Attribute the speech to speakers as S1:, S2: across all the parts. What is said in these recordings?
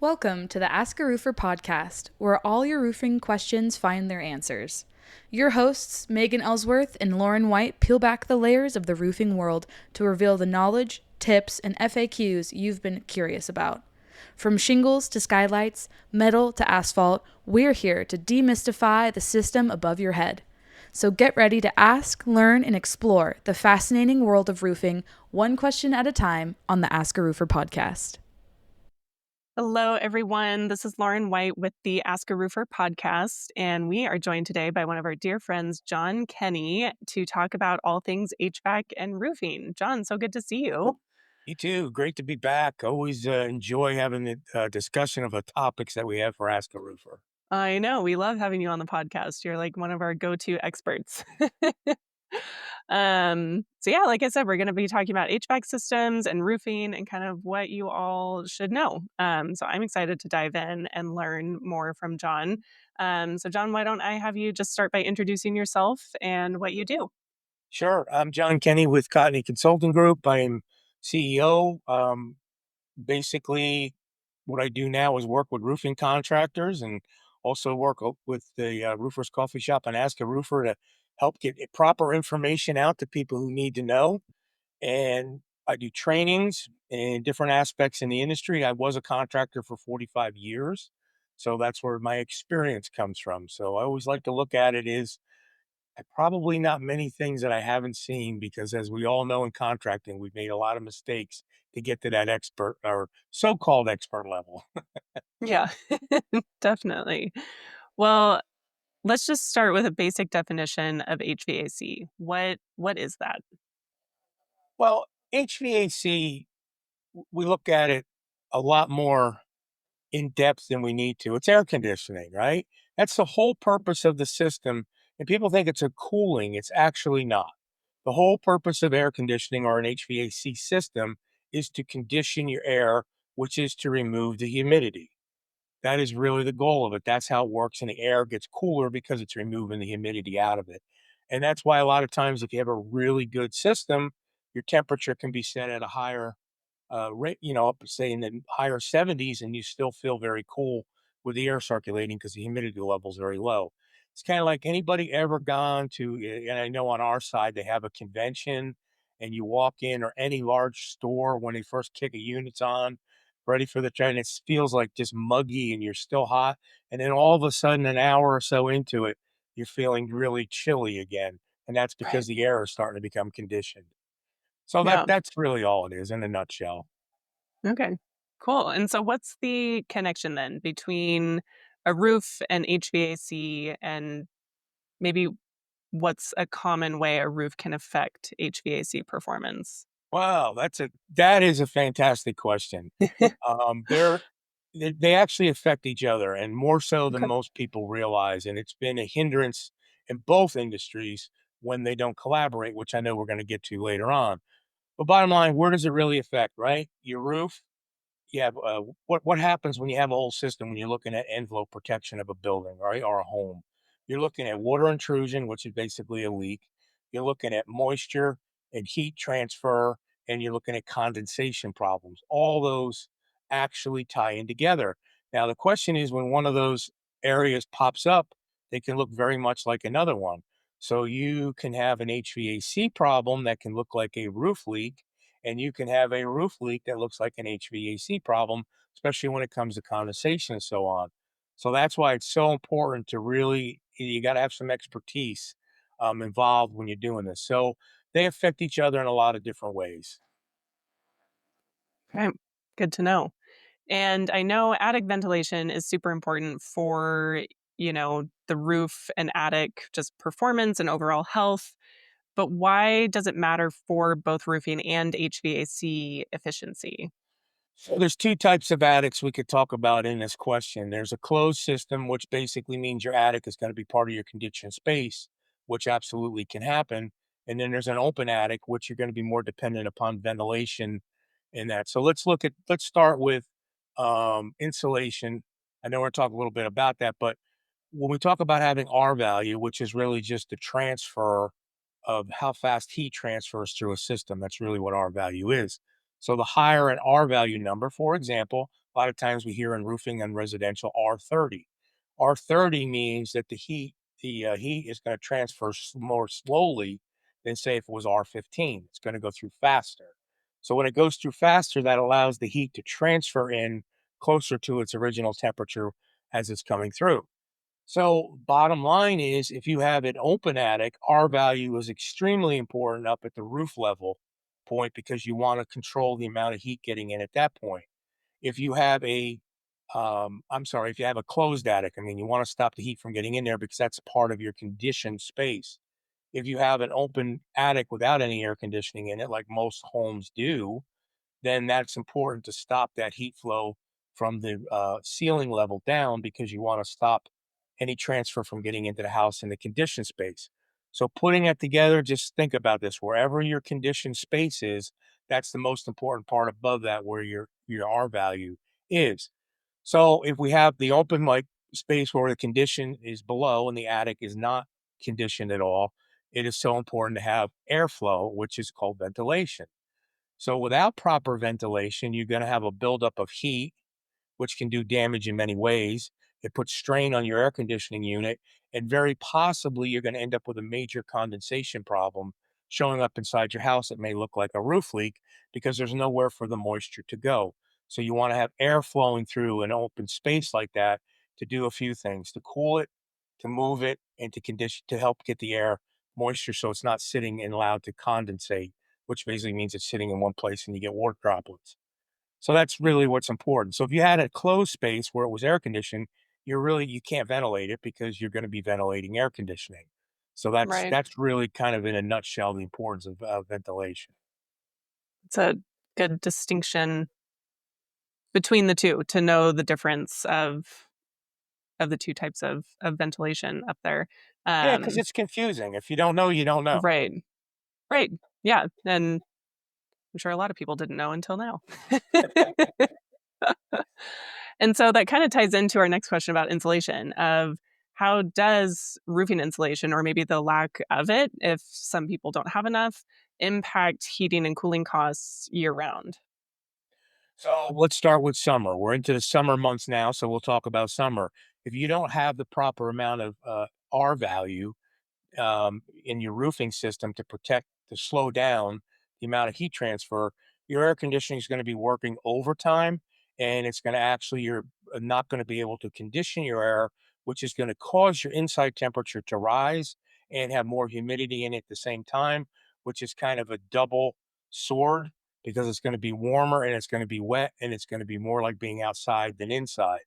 S1: Welcome to the AskARoofer Podcast, where all your roofing questions find their answers. Your hosts, Megan Ellsworth and Lauren White, peel back the layers of the roofing world to reveal the knowledge, tips, and FAQs you've been curious about. From shingles to skylights, metal to asphalt, we're here to demystify the system above your head. So get ready to ask, learn, and explore the fascinating world of roofing, one question at a time, on the AskARoofer Podcast.
S2: Hello, everyone. This is Lauren White with the AskARoofer Podcast, and we are joined today by one of our dear friends, John Kenney, to talk about all things HVAC and roofing. John, so good to see you.
S3: You too. Great to be back. Always enjoy having a discussion of the topics that we have for Ask a Roofer.
S2: I know. We love having you on the podcast. You're like one of our go-to experts. So yeah, like I said, we're going to be talking about HVAC systems and roofing and kind of what you all should know. So I'm excited to dive in and learn more from John. So John, why don't I have you just start by introducing yourself and what you do?
S3: Sure. I'm John Kenney with Cotney Consulting Group. I'm CEO. Basically, what I do now is work with roofing contractors and also work with the Roofers Coffee Shop and Ask a Roofer to help get proper information out to people who need to know. And I do trainings in different aspects in the industry. I was a contractor for 45 years. So that's where my experience comes from. So I always like to look at it as probably not many things that I haven't seen because as we all know in contracting, we've made a lot of mistakes to get to that expert or so-called expert level.
S2: Yeah, definitely. Well, let's just start with a basic definition of HVAC. What is that?
S3: Well, HVAC, we look at it a lot more in depth than we need to. It's air conditioning, right? That's the whole purpose of the system. And people think it's a cooling. It's actually not. The whole purpose of air conditioning or an HVAC system is to condition your air, which is to remove the humidity. That is really the goal of it. That's how it works. And the air gets cooler because it's removing the humidity out of it. And that's why a lot of times, if you have a really good system, your temperature can be set at a higher rate, up say in the higher 70s, and you still feel very cool with the air circulating because the humidity level is very low. It's kind of like anybody ever gone to, and I know on our side they have a convention, and you walk in or any large store when they first kick a units on, ready for the train. It feels like just muggy and you're still hot, and then all of a sudden, an hour or so into it, you're feeling really chilly again, and that's
S2: Right.
S3: because the air is starting to become conditioned. So
S2: Yeah.
S3: that's really all it is in a nutshell.
S2: Okay. Cool. And so what's the connection then between a roof and HVAC, and maybe what's a common way a roof can affect HVAC performance?
S3: Wow, that is a fantastic question. They're they actually affect each other, and more so than
S2: Okay.
S3: most people realize, and it's been a hindrance in both industries when they don't collaborate, which I know we're gonna get to later on. But bottom line, where does it really affect, right? Your roof, you have what happens when you have a whole system when you're looking at envelope protection of a building, right, or a home. You're looking at water intrusion, which is basically a leak. You're looking at moisture and heat transfer, and you're looking at condensation problems. All those actually tie in together. Now the question is, when one of those areas pops up, they can look very much like another one. So you can have an HVAC problem that can look like a roof leak, and you can have a roof leak that looks like an HVAC problem, especially when it comes to condensation and so on. So that's why it's so important to really, you got to have some expertise involved when you're doing this. So they affect each other in a lot of different ways.
S2: Okay. Good to know. And I know attic ventilation is super important for, the roof and attic just performance and overall health. But why does it matter for both roofing and HVAC efficiency?
S3: So there's two types of attics we could talk about in this question. There's a closed system, which basically means your attic is going to be part of your conditioned space, which absolutely can happen. And then there's an open attic, which you're going to be more dependent upon ventilation in that. So let's start with insulation. I know we're talking a little bit about that, but when we talk about having R value, which is really just the transfer of how fast heat transfers through a system, that's really what R value is. So the higher an R value number, for example, A lot of times we hear in roofing and residential R30. R30 means that the heat is going to transfer more slowly than say if it was R15. It's going to go through faster. So when it goes through faster, that allows the heat to transfer in closer to its original temperature as it's coming through. So bottom line is if you have an open attic, R value is extremely important up at the roof level point because you want to control the amount of heat getting in at that point. If you have if you have a closed attic, I mean, you want to stop the heat from getting in there because that's part of your conditioned space. If you have an open attic without any air conditioning in it, like most homes do, then that's important to stop that heat flow from the ceiling level down because you want to stop any transfer from getting into the house in the conditioned space. So putting it together, just think about this. Wherever your conditioned space is, that's the most important part above that where your R value is. So if we have the open like space where the condition is below and the attic is not conditioned at all, it is so important to have airflow, which is called ventilation. So without proper ventilation, you're going to have a buildup of heat, which can do damage in many ways. It puts strain on your air conditioning unit, and very possibly you're going to end up with a major condensation problem showing up inside your house. It may look like a roof leak because there's nowhere for the moisture to go. So you want to have air flowing through an open space like that to do a few things, to cool it, to move it, and to help get the air moisture so it's not sitting and allowed to condensate, which basically means it's sitting in one place and you get water droplets. So that's really what's important. So if you had a closed space where it was air conditioned, you can't ventilate it because you're going to be ventilating air conditioning. So that's
S2: Right.
S3: that's really kind of in a nutshell the importance of ventilation.
S2: It's a good distinction between the two to know the difference of the two types of ventilation up there.
S3: Yeah, because
S2: Um,
S3: it's confusing. If you don't know, you don't know.
S2: right. Right. Yeah. And I'm sure a lot of people didn't know until now. And so that kind of ties into our next question about insulation of how does roofing insulation, or maybe the lack of it, if some people don't have enough, impact heating and cooling costs year round?
S3: So let's start with summer. We're into the summer months now, so we'll talk about summer. If you don't have the proper amount of R value, in your roofing system to slow down the amount of heat transfer, your air conditioning is going to be working overtime, and it's going to actually you're not going to be able to condition your air, which is going to cause your inside temperature to rise and have more humidity in it at the same time, which is kind of a double sword because it's going to be warmer and it's going to be wet and it's going to be more like being outside than inside.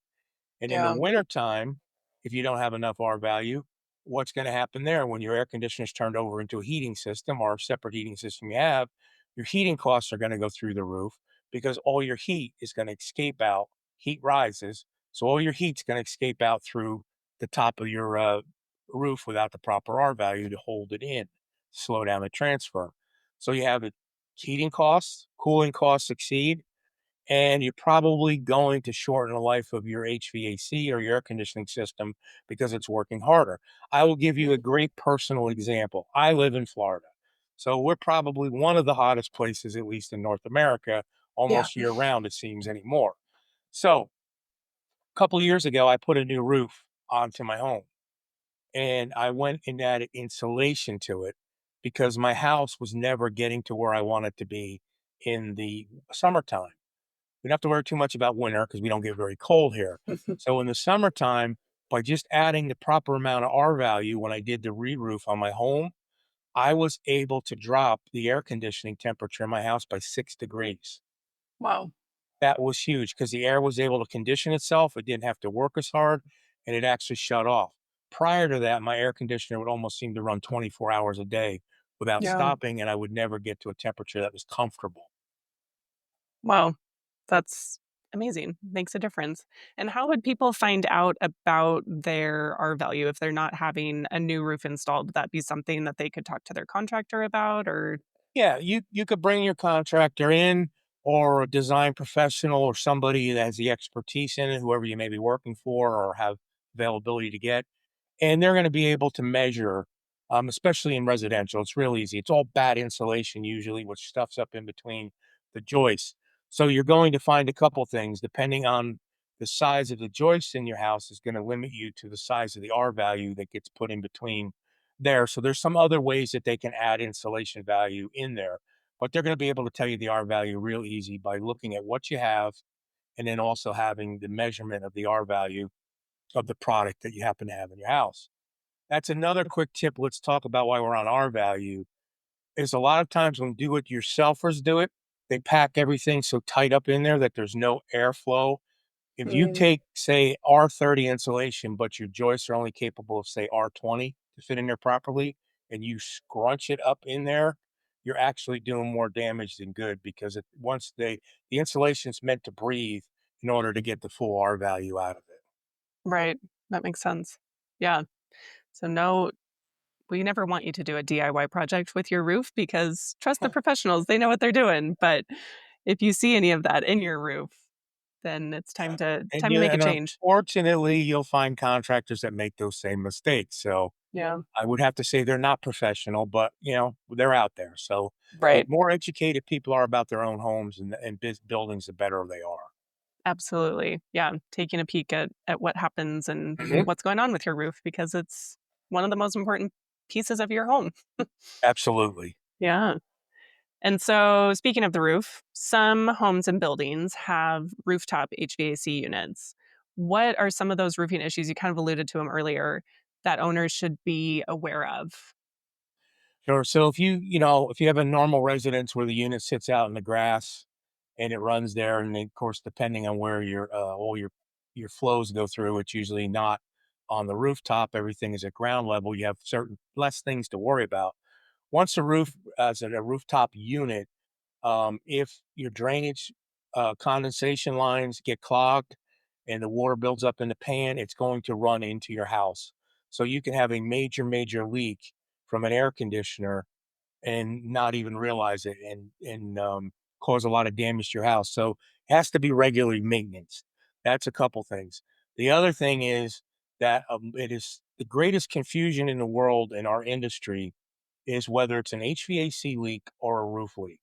S3: And in the
S2: Yeah.
S3: wintertime, if you don't have enough R value, what's going to happen there when your air conditioner is turned over into a heating system or a separate heating system you have? Your heating costs are going to go through the roof because all your heat is going to escape out. Heat rises. So all your heat's going to escape out through the top of your roof without the proper R value to hold it in, slow down the transfer. So you have the heating costs, cooling costs exceed, and you're probably going to shorten the life of your HVAC or your air conditioning system because it's working harder. I will give you a great personal example. I live in Florida. So we're probably one of the hottest places, at least in North America,
S2: Yeah.
S3: almost year round, it seems anymore. So a couple of years ago, I put a new roof onto my home and I went and added insulation to it because my house was never getting to where I want it to be in the summertime. We don't have to worry too much about winter because we don't get very cold here. So in the summertime, by just adding the proper amount of R value when I did the re-roof on my home, I was able to drop the air conditioning temperature in my house by 6 degrees.
S2: Wow.
S3: That was huge because the air was able to condition itself. It didn't have to work as hard and it actually shut off. Prior to that, my air conditioner would almost seem to run 24 hours a day without
S2: Yeah.
S3: stopping, and I would never get to a temperature that was comfortable.
S2: Wow. That's amazing. Makes a difference. And how would people find out about their R value if they're not having a new roof installed? Would that be something that they could talk to their contractor about or
S3: Yeah, you could bring your contractor in or a design professional or somebody that has the expertise in it, whoever you may be working for or have availability to get, and they're going to be able to measure, especially in residential. It's real easy. It's all bad insulation usually, which stuffs up in between the joists. So you're going to find a couple things depending on the size of the joist in your house is going to limit you to the size of the R value that gets put in between there. So there's some other ways that they can add insulation value in there, but they're going to be able to tell you the R value real easy by looking at what you have and then also having the measurement of the R value of the product that you happen to have in your house. That's another quick tip. Let's talk about why we're on R value. Is a lot of times when do-it-yourselfers do it, they pack everything so tight up in there that there's no airflow. If you
S2: Mm,
S3: take, say, R30 insulation, but your joists are only capable of, say, R20 to fit in there properly, and you scrunch it up in there, you're actually doing more damage than good because the insulation is meant to breathe in order to get the full R value out of it.
S2: right. That makes sense. Yeah. So no, we never want you to do a DIY project with your roof because trust the professionals, they know what they're doing. But if you see any of that in your roof, then it's
S3: And
S2: time to
S3: you
S2: make a
S3: and
S2: change.
S3: unfortunately, you'll find contractors that make those same mistakes. So
S2: Yeah.
S3: I would have to say they're not professional, but they're out there. So the
S2: Right.
S3: more educated people are about their own homes and buildings, the better they are.
S2: Absolutely. Yeah. Taking a peek at what happens and
S3: Mhm.
S2: what's going on with your roof because it's one of the most important pieces of your home.
S3: Absolutely.
S2: Yeah. And so, speaking of the roof, some homes and buildings have rooftop HVAC units. What are some of those roofing issues you kind of alluded to them earlier that owners should be aware of?
S3: Sure. So if you have a normal residence where the unit sits out in the grass and it runs there, and then, of course, depending on where all your flows go through, it's usually not on the rooftop. Everything is at ground level. You have certain less things to worry about. Once a roof as a rooftop unit, if your drainage condensation lines get clogged and the water builds up in the pan, it's going to run into your house. So you can have a major, major leak from an air conditioner and not even realize it and cause a lot of damage to your house. So it has to be regularly maintenance. That's a couple things. The other thing is that it is the greatest confusion in the world in our industry is whether it's an HVAC leak or a roof leak.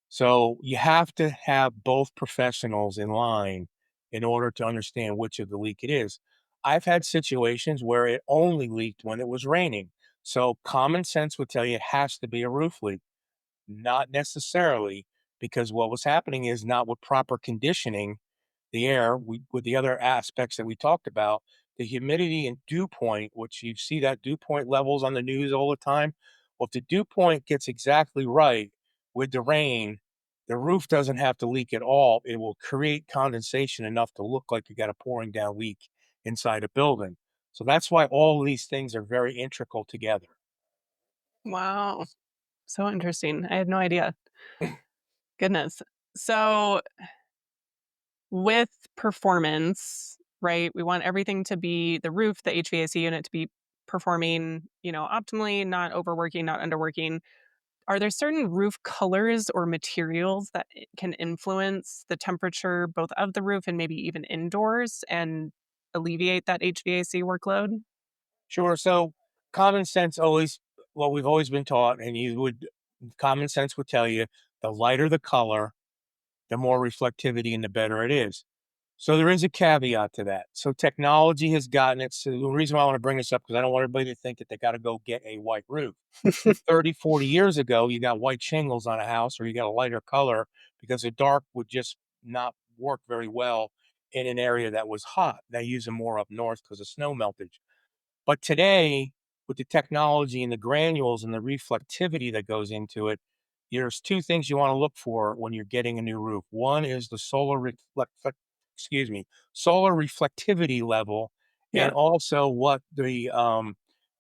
S3: So you have to have both professionals in line in order to understand which of the leak it is. I've had situations where it only leaked when it was raining. So common sense would tell you it has to be a roof leak. Not necessarily, because what was happening is not with proper conditioning the air with the other aspects that we talked about, the humidity and dew point, which you see that dew point levels on the news all the time. Well, if the dew point gets exactly right with the rain, the roof doesn't have to leak at all. It will create condensation enough to look like you got a pouring down leak inside a building. So that's why all of these things are very integral together.
S2: Wow. So interesting. I had no idea. Goodness. So, with performance, right? We want everything to be the roof, the HVAC unit to be performing, optimally, not overworking, not underworking. Are there certain roof colors or materials that can influence the temperature both of the roof and maybe even indoors and alleviate that HVAC workload?
S3: Sure. So common sense always, what we've always been taught, and common sense would tell you the lighter the color, the more reflectivity and the better it is. So there is a caveat to that. So technology has gotten it. So the reason why I want to bring this up, because I don't want everybody to think that they got to go get a white roof. 30, 40 years ago, you got white shingles on a house or you got a lighter color because the dark would just not work very well in an area that was hot. They use them more up north because of snow meltage. But today, with the technology and the granules and the reflectivity that goes into it, there's two things you want to look for when you're getting a new roof. One is the solar reflectivity level,
S2: Yeah.
S3: and also what the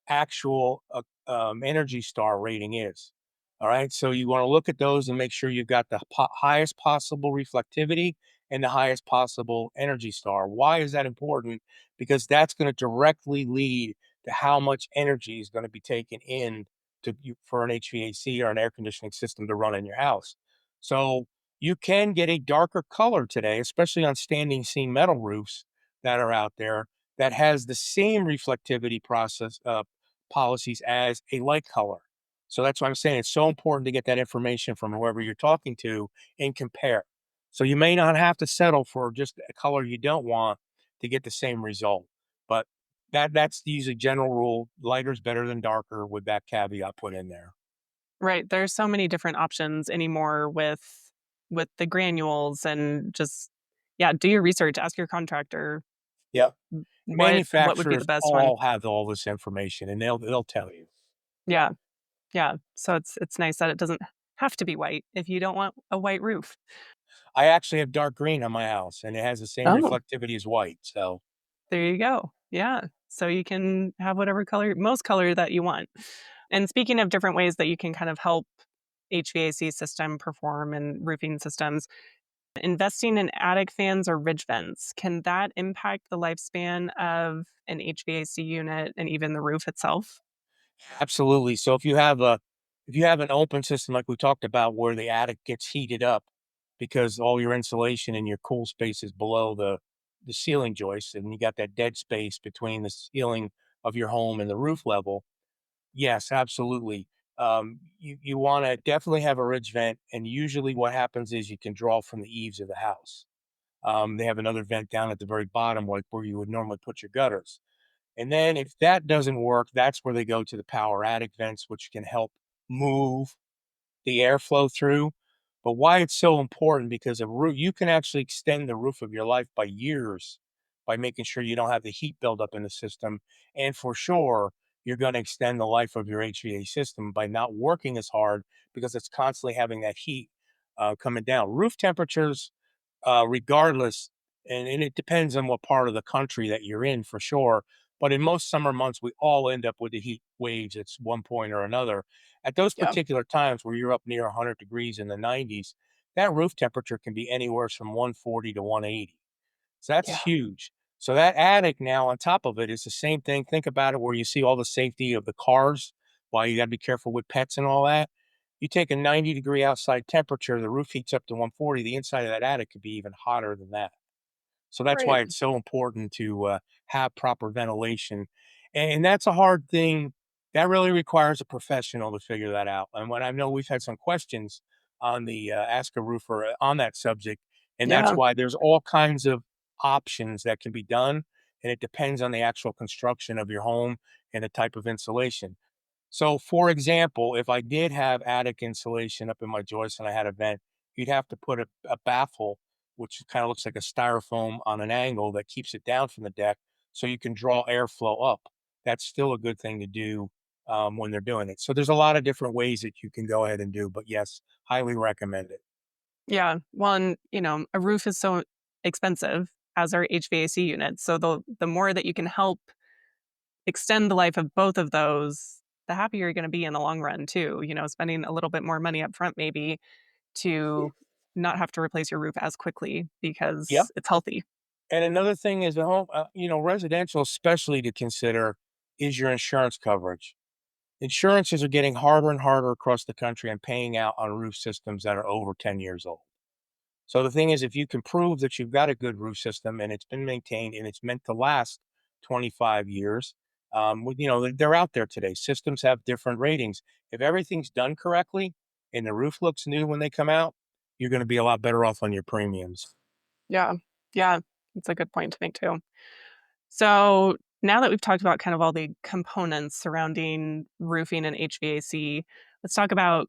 S3: actual Energy Star rating is. All right, so you want to look at those and make sure you've got the highest possible reflectivity and the highest possible Energy Star. Why is that important? Because that's going to directly lead to how much energy is going to be taken in for an HVAC or an air conditioning system to run in your house. So you can get a darker color today, especially on standing seam metal roofs that are out there that has the same reflectivity process policies as a light color. So that's why I'm saying it's so important to get that information from whoever you're talking to and compare. So you may not have to settle for just a color you don't want to get the same result. But that's usually general rule. Lighter is better than darker with that caveat put in there.
S2: Right. There's so many different options anymore with the granules and just yeah, do your research, ask your contractor
S3: Yep.
S2: what would be the
S3: Manufacturers
S2: best one.
S3: all have all this information and they'll tell you.
S2: Yeah. Yeah. So it's nice that it doesn't have to be white if you don't want a white roof.
S3: I actually have dark green on my house and it has the same
S2: Oh,
S3: reflectivity as white. So
S2: there you go. Yeah. So you can have whatever color, most color that you want. And speaking of different ways that you can kind of help HVAC system perform and roofing systems, investing in attic fans or ridge vents, can that impact the lifespan of an HVAC unit and even the roof itself?
S3: absolutely. So if you have an open system like we talked about where the attic gets heated up because all your insulation and your cool space is below the ceiling joists and you got that dead space between the ceiling of your home and the roof level. Yes, absolutely. You want to definitely have a ridge vent, and usually what happens is you can draw from the eaves of the house. They have another vent down at the very bottom, like where you would normally put your gutters. And then if that doesn't work, that's where they go to the power attic vents, which can help move the airflow through. But why it's so important because a roof you can actually extend the roof of your life by years by making sure you don't have the heat buildup in the system. And for sure, you're going to extend the life of your HVA system by not working as hard because it's constantly having that heat coming down. Roof temperatures regardless. And it depends on what part of the country that you're in for sure. But in most summer months, we all end up with the heat waves at one point or another. At those
S2: Yeah.
S3: particular times where you're up near 100 degrees in the 90s, that roof temperature can be anywhere from 140 to 180. So that's
S2: Yeah.
S3: huge. So that attic now on top of it is the same thing. Think about it where you see all the safety of the cars, why you got to be careful with pets and all that. You take a 90-degree outside temperature, the roof heats up to 140, the inside of that attic could be even hotter than that. So that's
S2: Right.
S3: why it's so important to have proper ventilation. And that's a hard thing. That really requires a professional to figure that out. And when I know we've had some questions on the Ask a Roofer on that subject, and that's
S2: Yeah.
S3: why there's all kinds of options that can be done. And it depends on the actual construction of your home and the type of insulation. So, for example, if I did have attic insulation up in my joist and I had a vent, you'd have to put a baffle, which kind of looks like a styrofoam on an angle that keeps it down from the deck so you can draw airflow up. That's still a good thing to do when they're doing it. So, there's a lot of different ways that you can go ahead and do, but yes, highly recommend it.
S2: Yeah. Well, and a roof is so expensive as our HVAC units. So the more that you can help extend the life of both of those, the happier you're going to be in the long run too. Spending a little bit more money up front maybe to not have to replace your roof as quickly
S3: Yep.
S2: because it's healthy.
S3: And another thing is the home, residential, especially to consider is your insurance coverage. Insurances are getting harder and harder across the country and paying out on roof systems that are over 10 years old. So the thing is, if you can prove that you've got a good roof system and it's been maintained and it's meant to last 25 years, they're out there today. Systems have different ratings. If everything's done correctly and the roof looks new when they come out, you're going to be a lot better off on your premiums.
S2: Yeah. Yeah. It's a good point to make too. So now that we've talked about kind of all the components surrounding roofing and HVAC, let's talk about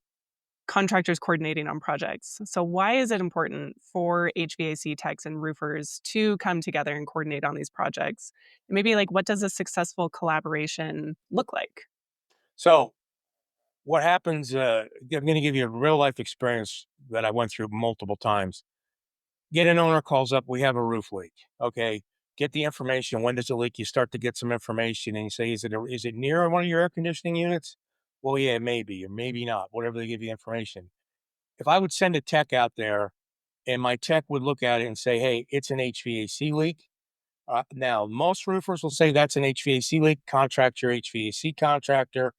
S2: contractors coordinating on projects. So why is it important for HVAC techs and roofers to come together and coordinate on these projects? And maybe like what does a successful collaboration look like?
S3: So what happens, I'm going to give you a real life experience that I went through multiple times. Get an owner calls up, we have a roof leak. Okay. Get the information. When does it leak? You start to get some information and you say, is it near one of your air conditioning units? Well, yeah, maybe, or maybe not, whatever they give you information. If I would send a tech out there and my tech would look at it and say, hey, it's an HVAC leak. Now, most roofers will say that's an HVAC leak, contract your HVAC contractor.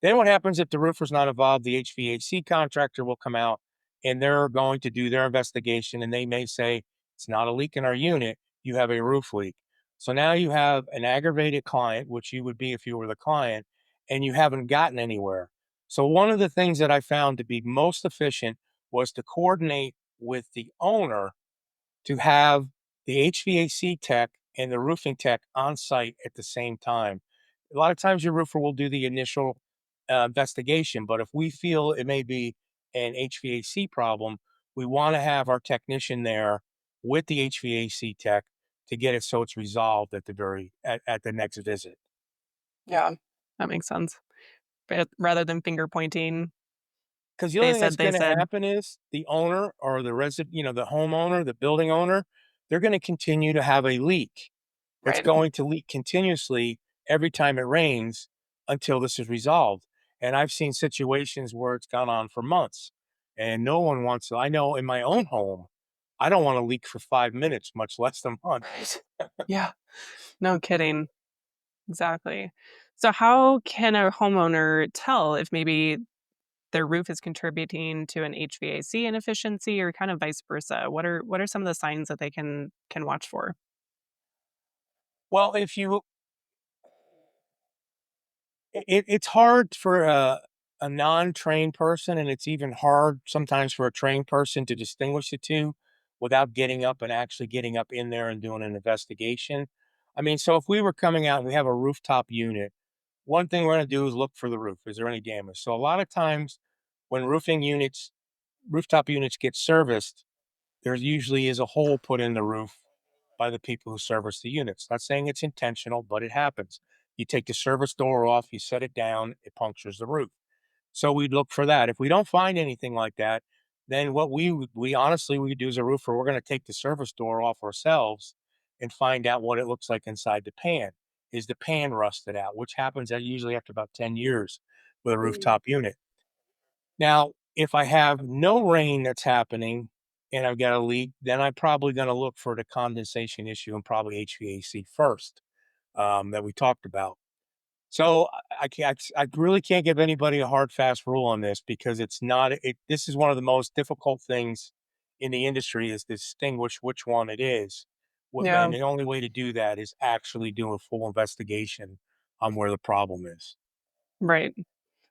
S3: Then what happens if the roofer's not involved? The HVAC contractor will come out and they're going to do their investigation and they may say, it's not a leak in our unit, you have a roof leak. So now you have an aggravated client, which you would be if you were the client, and you haven't gotten anywhere. So one of the things that I found to be most efficient was to coordinate with the owner to have the HVAC tech and the roofing tech on site at the same time. A lot of times, your roofer will do the initial investigation, but if we feel it may be an HVAC problem, we want to have our technician there with the HVAC tech to get it so it's resolved at at the next visit.
S2: Yeah, that makes sense. But rather than finger pointing,
S3: Because the other thing that's
S2: they
S3: going to
S2: said,
S3: happen is the owner or the resident, the homeowner, the building owner, they're going to continue to have a leak. It's
S2: right.
S3: going to leak continuously every time it rains until this is resolved. And I've seen situations where it's gone on for months and no one wants to. I know in my own home, I don't want to leak for 5 minutes, much less a month.
S2: Right. Yeah. No kidding. Exactly. So how can a homeowner tell if maybe their roof is contributing to an HVAC inefficiency or kind of vice versa? What are some of the signs that they can watch for?
S3: Well, if you it's hard for a non-trained person, and it's even hard sometimes for a trained person to distinguish the two without getting up and actually getting up in there and doing an investigation. I mean, so if we were coming out and we have a rooftop unit, one thing we're going to do is look for the roof. Is there any damage? So a lot of times when rooftop units get serviced, there usually is a hole put in the roof by the people who service the units. Not saying it's intentional, but it happens. You take the service door off, you set it down, it punctures the roof. So we'd look for that. If we don't find anything like that, then what we honestly we could do as a roofer, we're going to take the service door off ourselves and find out what it looks like inside the pan. Is the pan rusted out, which happens usually after about 10 years with a
S2: Mm.
S3: rooftop unit. Now, if I have no rain that's happening and I've got a leak, then I'm probably going to look for the condensation issue and probably HVAC first, that we talked about. So I can't, I really can't give anybody a hard, fast rule on this because it's not, this is one of the most difficult things in the industry is to distinguish which one it is.
S2: Yeah,
S3: And the only way to do that is actually do a full investigation on where the problem is.
S2: right.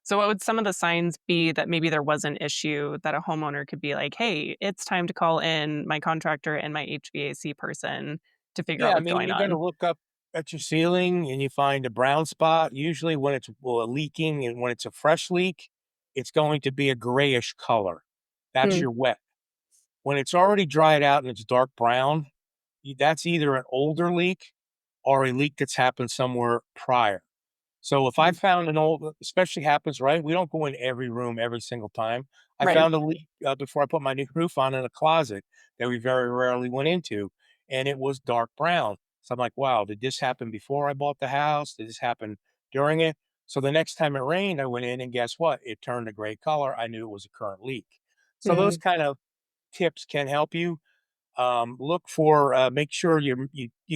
S2: So what would some of the signs be that maybe there was an issue that a homeowner could be like, "Hey, it's time to call in my contractor and my HVAC person to figure out
S3: Yeah, I
S2: what's
S3: mean,
S2: going
S3: you're gonna
S2: on."
S3: look up at your ceiling and you find a brown spot. Usually when it's leaking and when it's a fresh leak, it's going to be a grayish color. That's
S2: Mm,
S3: your wet. When it's already dried out and it's dark brown, that's either an older leak or a leak that's happened somewhere prior. So if I
S2: mm,
S3: found an old, especially happens, right? We don't go in every room every single time. I
S2: right.
S3: found a leak before I put my new roof on in a closet that we very rarely went into, and it was dark brown. So I'm like, wow, did this happen before I bought the house? Did this happen during it? So the next time it rained, I went in and guess what? It turned a gray color. I knew it was a current leak. So those
S2: Mm,
S3: kind of tips can help you. Look for, make sure you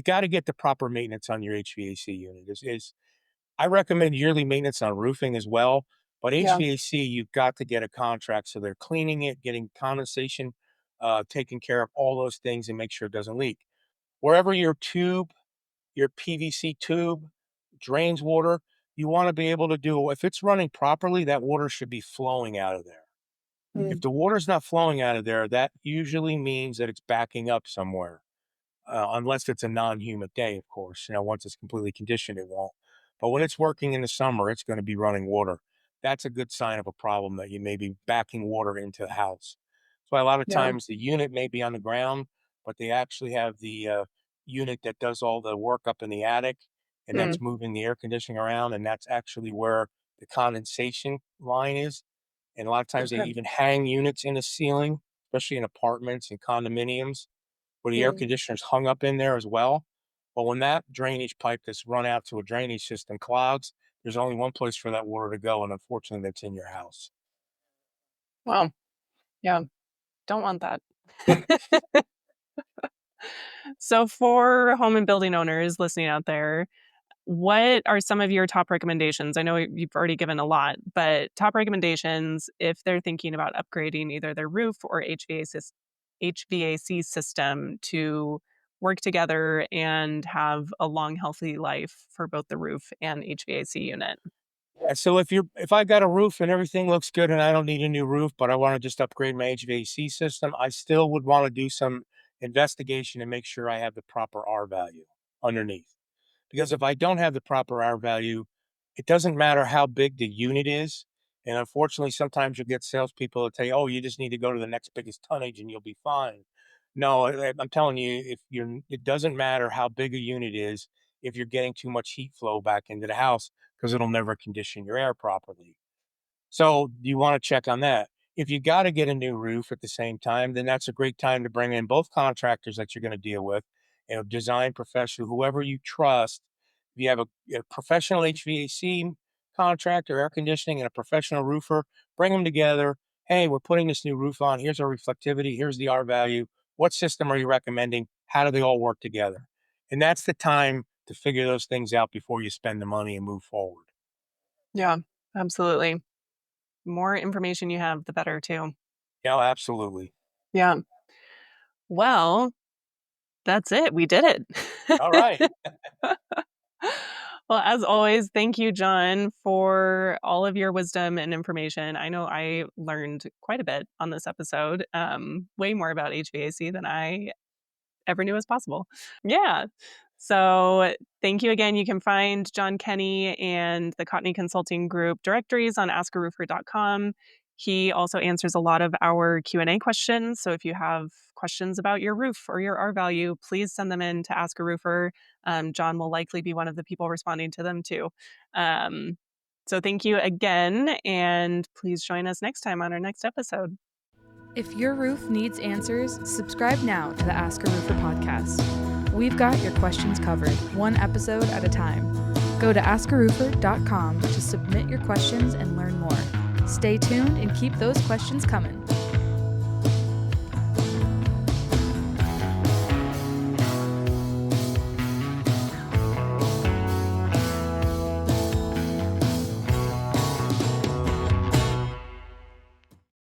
S3: got to get the proper maintenance on your HVAC unit. Is I recommend yearly maintenance on roofing as well, but
S2: yeah.
S3: HVAC, you've got to get a contract so they're cleaning it, getting condensation taken care of, all those things, and make sure it doesn't leak. Wherever your PVC tube drains water, you want to be able to do, if it's running properly, that water should be flowing out of there. If
S2: Mm,
S3: the water's not flowing out of there, that usually means that it's backing up somewhere, unless it's a non-humid day, of course. Once it's completely conditioned, it won't. But when it's working in the summer, it's going to be running water. That's a good sign of a problem that you may be backing water into the house. So a lot of
S2: yeah.
S3: times the unit may be on the ground, but they actually have the unit that does all the work up in the attic, and
S2: Mm,
S3: that's moving the air conditioning around, and that's actually where the condensation line is. And a lot of times they
S2: okay.
S3: even hang units in the ceiling, especially in apartments and condominiums where the air
S2: Mm,
S3: conditioner's hung up in there as well. But when that drainage pipe that's run out to a drainage system clogs, there's only one place for that water to go, and unfortunately, that's in your house.
S2: wow. Yeah. Don't want that. So for home and building owners listening out there, what are some of your top recommendations? I know you've already given a lot, but top recommendations if they're thinking about upgrading either their roof or HVAC system to work together and have a long, healthy life for both the roof and HVAC unit.
S3: And so if I got a roof and everything looks good and I don't need a new roof, but I want to just upgrade my HVAC system, I still would want to do some investigation and make sure I have the proper R value underneath. Because if I don't have the proper R value, it doesn't matter how big the unit is. And unfortunately, sometimes you'll get salespeople that tell you, "Oh, you just need to go to the next biggest tonnage and you'll be fine." No, I'm telling you, it doesn't matter how big a unit is if you're getting too much heat flow back into the house because it'll never condition your air properly. So you want to check on that. If you got to get a new roof at the same time, then that's a great time to bring in both contractors that you're going to deal with, design professional, whoever you trust. If you have a professional HVAC contractor, air conditioning, and a professional roofer, bring them together. Hey, we're putting this new roof on. Here's our reflectivity. Here's the R value. What system are you recommending? How do they all work together? And that's the time to figure those things out before you spend the money and move forward.
S2: Yeah, absolutely. More information you have, the better too.
S3: Yeah, absolutely.
S2: Yeah. Well, that's it. We did it.
S3: All right.
S2: Well, as always, thank you, John, for all of your wisdom and information. I know I learned quite a bit on this episode, way more about HVAC than I ever knew was possible. Yeah. So thank you again. You can find John Kenney and the Cotney Consulting Group directories on AskARoofer.com. He also answers a lot of our Q&A questions. So if you have questions about your roof or your R value, please send them in to Ask a Roofer. John will likely be one of the people responding to them too. So thank you again, and please join us next time on our next episode.
S1: If your roof needs answers, subscribe now to the Ask a Roofer podcast. We've got your questions covered, one episode at a time. Go to AskARoofer.com to submit your questions and learn more. Stay tuned and keep those questions coming.